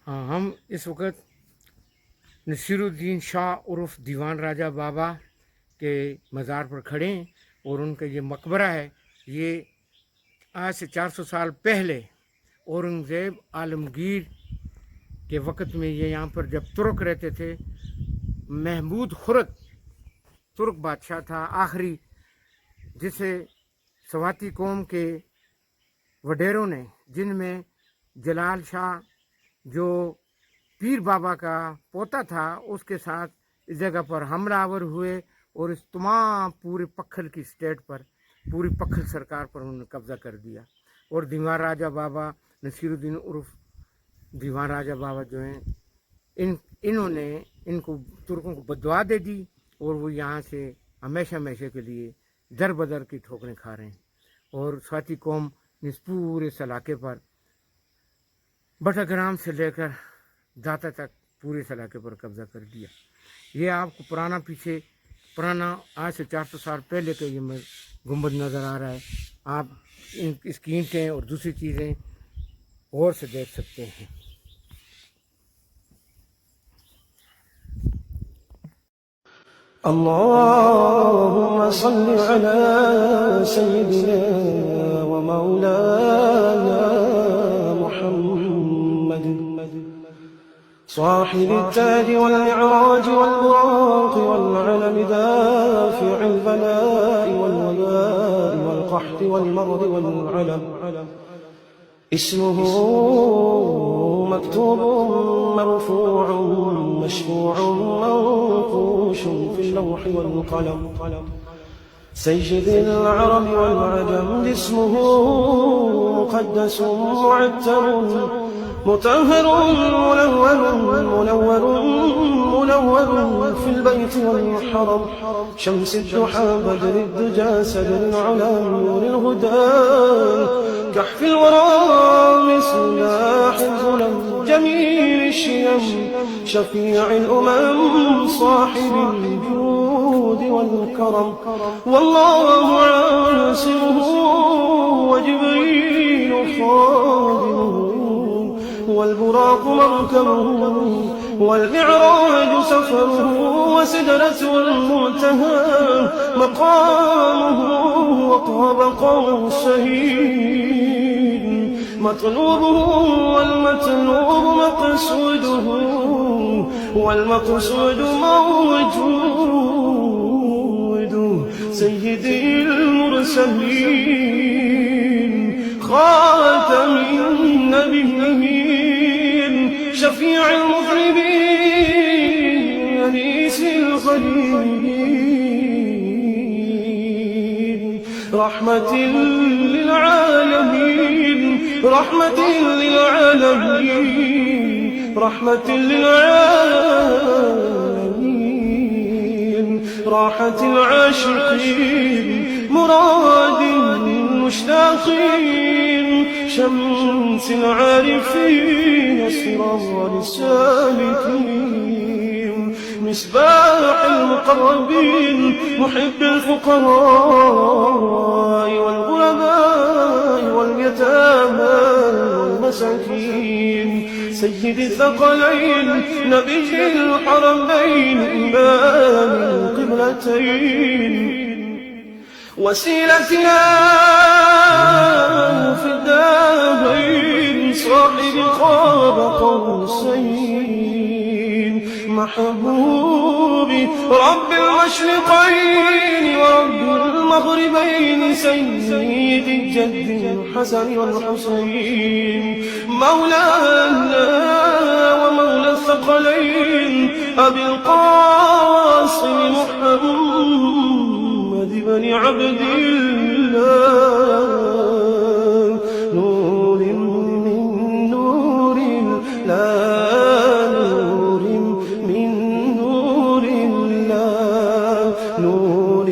हाँ, हम इस वक्त नसीरुद्दीन शाह उर्फ दीवान राजा बाबा के मज़ार पर खड़े हैं और उनका ये मकबरा है। ये आज से 400 साल पहले औरंगज़ेब आलमगीर के वक़्त में ये यहाँ पर जब तुर्क रहते थे, महमूद खुर्द तुर्क बादशाह था आखिरी, जिसे सवाती कौम के वडेरों ने, जिनमें जलाल शाह जो पीर बाबा का पोता था, उसके साथ इस जगह पर हमलावर हुए और इस तमाम पूरे पक्खल की स्टेट पर, पूरी पक्खल सरकार पर उन्होंने कब्ज़ा कर दिया। और दीवान राजा बाबा नसीरुद्दीन उर्फ दीवान राजा बाबा जो हैं, इन्होंने इनको तुर्कों को बददुआ दे दी और वो यहाँ से हमेशा हमेशा के लिए दर बदर की ठोकरें खा रहे हैं। और स्वाति कौम ने इस पूरे इस इलाके पर बटाग्राम से लेकर दाता तक पूरे इस इलाके पर कब्जा कर दिया। ये आपको पुराना आज से 400 साल पहले का ये गुंबद नज़र आ रहा है। आप इसकी ईंटें और दूसरी चीज़ें गौर से देख सकते हैं। अल्लाहुम्मा सल्लि अला सय्यिदिना व मौलाना मुहम्मद صاحب التاج والمعراج والبراق والعلم دافع البلاء والوباء والقحط والمرض والعلم اسمه مكتوب مرفوع مشفوع منقوش في اللوح والقلم سيد العرب والعجم اسمه مقدس معتر مطهر منور في البيت والحرم شمس الضحى بدر الدجى سدر العلا نور الهدى كحف الورى مصباح الظلم جميل الشيم شفيع الأمم صاحب الجود والكرم والله عاصمه وجبريل خادمه والبراق مركبه والمعراج سفره وسدرة المنتهى مقامه وطاب قوسين مطلوبه والمطلوب مقصوده والمقصود موجود سيدي المرسلين خاتم النبيين شفيع المذنبين أنيس الغريبين رحمة للعالمين رحمة للعالمين رحمة للعالمين راحة العاشقين مراد المشتاقين شمس العارفين اسرار السالكين مصباح المقربين محب الفقراء والغرباء واليتامى والمساكين سيد الثقلين نبي الحرمين إمام القبلتين وسيلتنا في الدارين صاحب قاب قوسين محبوبي رب المشرقين ورب المغربين سيد الجد الحسن والحسين مولانا ومولى الثقلين أبي القاسم محمد بن عبد الله نور من نور الله نور من نور الله نور